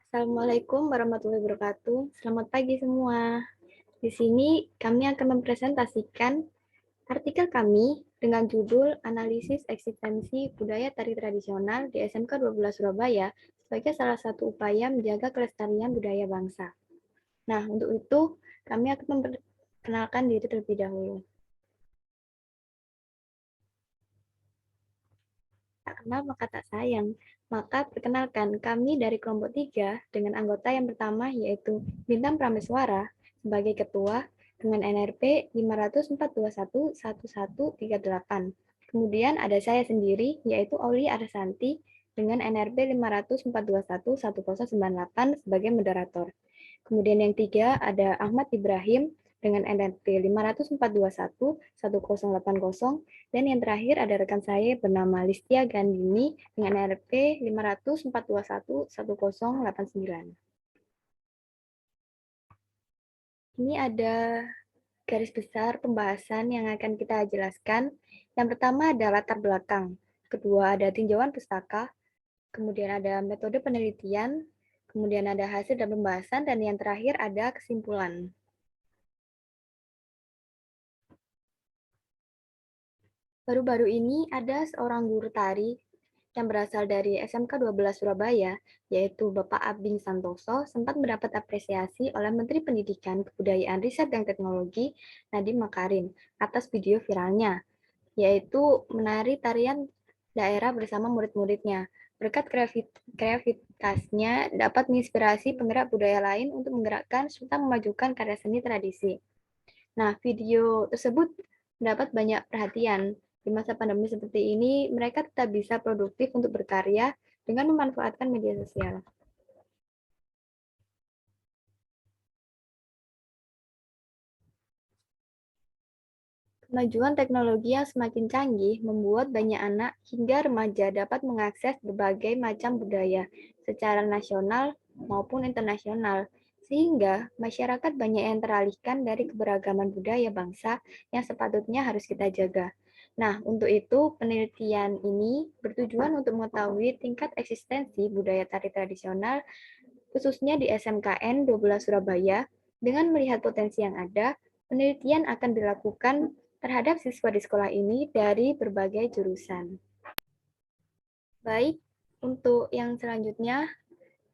Assalamualaikum warahmatullahi wabarakatuh. Selamat pagi semua. Di sini kami akan mempresentasikan artikel kami dengan judul Analisis Eksistensi Budaya Tari Tradisional di SMK 12 Surabaya sebagai salah satu upaya menjaga kelestarian budaya bangsa. Nah, untuk itu kami akan memperkenalkan diri terlebih dahulu. Tak kenal maka tak sayang. Maka perkenalkan kami dari kelompok 3 dengan anggota yang pertama yaitu Bintang Prameswara sebagai ketua dengan NRP 504211138. Kemudian ada saya sendiri yaitu Aulia Arsanti dengan NRP 504211098 sebagai moderator. Kemudian yang tiga ada Ahmad Ibrahim dengan NRP 504211080 dan yang terakhir ada rekan saya bernama Listia Gandini dengan NRP 504211089. Ini ada garis besar pembahasan yang akan kita jelaskan. Yang pertama ada latar belakang, kedua ada tinjauan pustaka, kemudian ada metode penelitian, kemudian ada hasil dan pembahasan, dan yang terakhir ada kesimpulan. Baru-baru ini ada seorang guru tari yang berasal dari SMK 12 Surabaya, yaitu Bapak Abing Santoso, sempat mendapat apresiasi oleh Menteri Pendidikan, Kebudayaan, Riset, dan Teknologi Nadiem Makarim atas video viralnya, yaitu menari tarian daerah bersama murid-muridnya. Berkat kreativitasnya dapat menginspirasi penggerak budaya lain untuk menggerakkan serta memajukan karya seni tradisi. Nah, video tersebut mendapat banyak perhatian. Di masa pandemi seperti ini, mereka tetap bisa produktif untuk berkarya dengan memanfaatkan media sosial. Kemajuan teknologi yang semakin canggih membuat banyak anak hingga remaja dapat mengakses berbagai macam budaya secara nasional maupun internasional, sehingga masyarakat banyak yang teralihkan dari keberagaman budaya bangsa yang sepatutnya harus kita jaga. Nah, untuk itu penelitian ini bertujuan untuk mengetahui tingkat eksistensi budaya tari tradisional khususnya di SMKN 12 Surabaya. Dengan melihat potensi yang ada, penelitian akan dilakukan terhadap siswa di sekolah ini dari berbagai jurusan. Baik, untuk yang selanjutnya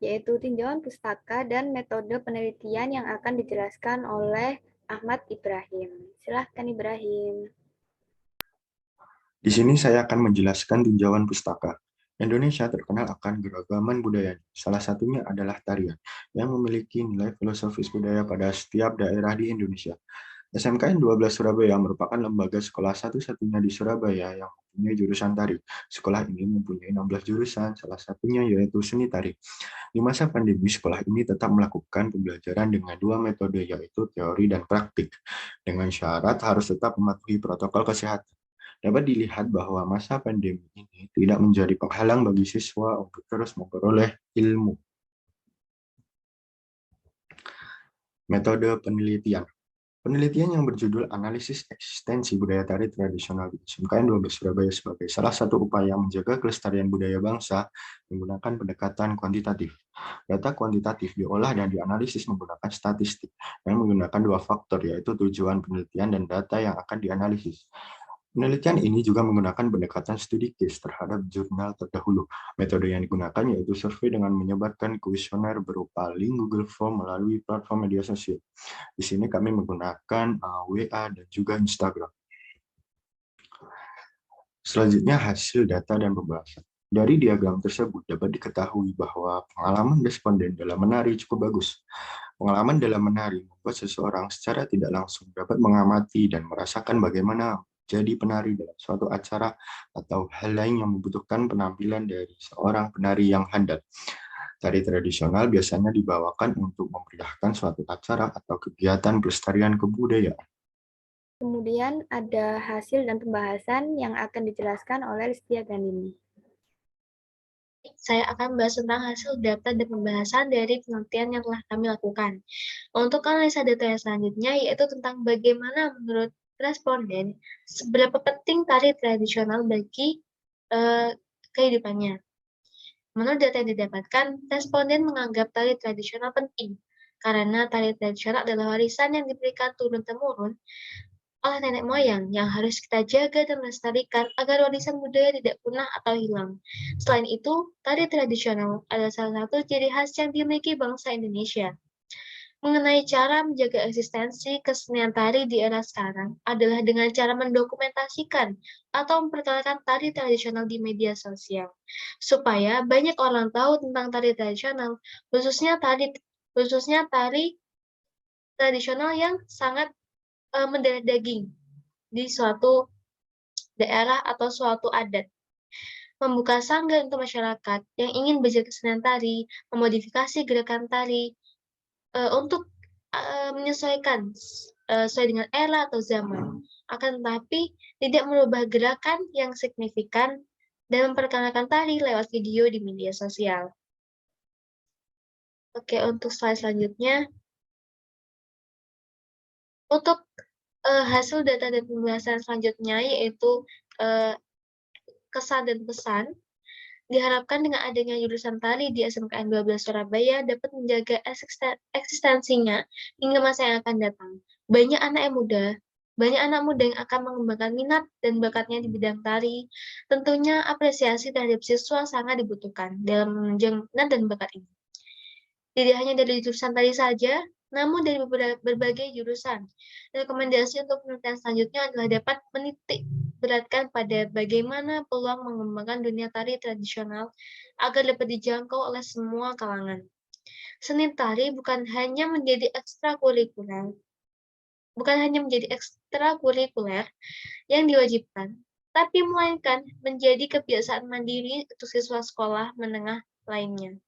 yaitu tinjauan pustaka dan metode penelitian yang akan dijelaskan oleh Ahmad Ibrahim. Silahkan Ibrahim. Di sini saya akan menjelaskan tinjauan pustaka. Indonesia terkenal akan keragaman budaya. Salah satunya adalah tarian, yang memiliki nilai filosofis budaya pada setiap daerah di Indonesia. SMKN 12 Surabaya merupakan lembaga sekolah satu-satunya di Surabaya yang mempunyai jurusan tari. Sekolah ini mempunyai 16 jurusan, salah satunya yaitu seni tari. Di masa pandemi, sekolah ini tetap melakukan pembelajaran dengan dua metode, yaitu teori dan praktik, dengan syarat harus tetap mematuhi protokol kesehatan. Dapat dilihat bahwa masa pandemi ini tidak menjadi penghalang bagi siswa untuk terus memperoleh ilmu. Metode penelitian. Penelitian yang berjudul Analisis Eksistensi Budaya Tari Tradisional di SMKN 12 Surabaya sebagai salah satu upaya menjaga kelestarian budaya bangsa menggunakan pendekatan kuantitatif. Data kuantitatif diolah dan dianalisis menggunakan statistik dan menggunakan dua faktor, yaitu tujuan penelitian dan data yang akan dianalisis. Penelitian ini juga menggunakan pendekatan studi case terhadap jurnal terdahulu. Metode yang digunakan yaitu survei dengan menyebarkan kuesioner berupa link Google Form melalui platform media sosial. Di sini kami menggunakan WA dan juga Instagram. Selanjutnya hasil data dan pembahasan. Dari diagram tersebut dapat diketahui bahwa pengalaman responden dalam menari cukup bagus. Pengalaman dalam menari membuat seseorang secara tidak langsung dapat mengamati dan merasakan bagaimana jadi penari dalam suatu acara atau hal lain yang membutuhkan penampilan dari seorang penari yang handal. Tari tradisional biasanya dibawakan untuk memeriahkan suatu acara atau kegiatan pelestarian kebudayaan. Kemudian ada hasil dan pembahasan yang akan dijelaskan oleh Listia Gandini. Saya akan membahas tentang hasil data dan pembahasan dari penelitian yang telah kami lakukan. Untuk analisa data yang selanjutnya, yaitu tentang bagaimana menurut responden, seberapa penting tari tradisional bagi kehidupannya. Menurut data yang didapatkan, responden menganggap tari tradisional penting, karena tari tradisional adalah warisan yang diberikan turun-temurun oleh nenek moyang yang harus kita jaga dan lestarikan agar warisan budaya tidak punah atau hilang. Selain itu, tari tradisional adalah salah satu ciri khas yang dimiliki bangsa Indonesia. Mengenai cara menjaga eksistensi kesenian tari di era sekarang adalah dengan cara mendokumentasikan atau memperkenalkan tari tradisional di media sosial, supaya banyak orang tahu tentang tari tradisional, khususnya tari tradisional yang sangat mendarah daging di suatu daerah atau suatu adat. Membuka sanggar untuk masyarakat yang ingin belajar kesenian tari, memodifikasi gerakan tari, untuk, menyesuaikan sesuai dengan era atau zaman. Akan tetapi tidak merubah gerakan yang signifikan dan memperkenalkan tari lewat video di media sosial. Oke, untuk slide selanjutnya. Untuk, hasil data dan pembahasan selanjutnya yaitu, kesan dan pesan. Diharapkan dengan adanya jurusan tari di SMKN 12 Surabaya dapat menjaga eksistensinya hingga masa yang akan datang. Banyak anak muda yang akan mengembangkan minat dan bakatnya di bidang tari. Tentunya apresiasi terhadap siswa sangat dibutuhkan dalam menunjang minat dan bakat ini. Tidak hanya dari jurusan tari saja, namun dari berbagai jurusan. Rekomendasi untuk penelitian selanjutnya adalah dapat menitik beratkan pada bagaimana peluang mengembangkan dunia tari tradisional agar dapat dijangkau oleh semua kalangan. Seni tari bukan hanya menjadi ekstrakurikuler yang diwajibkan, tapi melainkan menjadi kebiasaan mandiri untuk siswa sekolah menengah lainnya.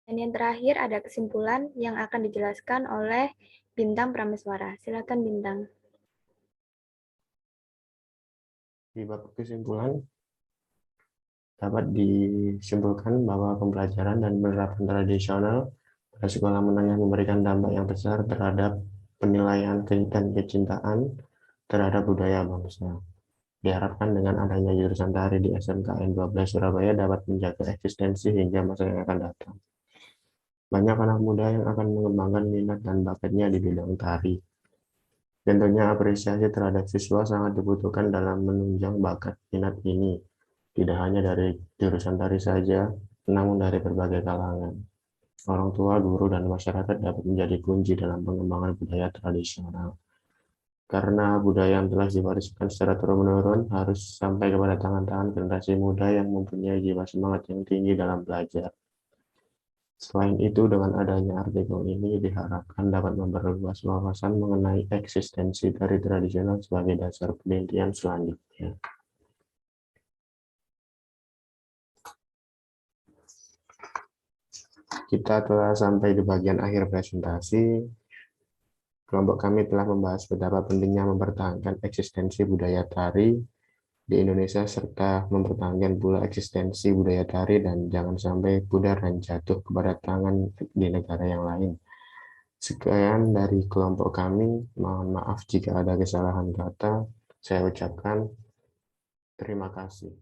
Dan yang terakhir ada kesimpulan yang akan dijelaskan oleh Bintang Prameswara. Silakan Bintang. Di bab kesimpulan, dapat disimpulkan bahwa pembelajaran dan penerapan tradisional pada sekolah menengah memberikan dampak yang besar terhadap penilaian dan kecintaan terhadap budaya bangsa. Diharapkan dengan adanya jurusan tari di SMKN 12 Surabaya dapat menjaga eksistensi hingga masa yang akan datang. Banyak anak muda yang akan mengembangkan minat dan bakatnya di bidang tari. Tentunya apresiasi terhadap siswa sangat dibutuhkan dalam menunjang bakat minat ini, tidak hanya dari jurusan tari saja, namun dari berbagai kalangan. Orang tua, guru, dan masyarakat dapat menjadi kunci dalam pengembangan budaya tradisional. Karena budaya yang telah diwariskan secara turun-menurun harus sampai kepada tangan-tangan generasi muda yang mempunyai jiwa semangat yang tinggi dalam belajar. Selain itu, dengan adanya artikel ini diharapkan dapat memperluas wawasan mengenai eksistensi tari tradisional sebagai dasar penelitian selanjutnya. Kita telah sampai di bagian akhir presentasi. Kelompok kami telah membahas betapa pentingnya mempertahankan eksistensi budaya tari di Indonesia serta mempertahankan pula eksistensi budaya tari dan jangan sampai pudar dan jatuh kepada tangan di negara yang lain. Sekian dari kelompok kami, mohon maaf jika ada kesalahan kata. Saya ucapkan terima kasih.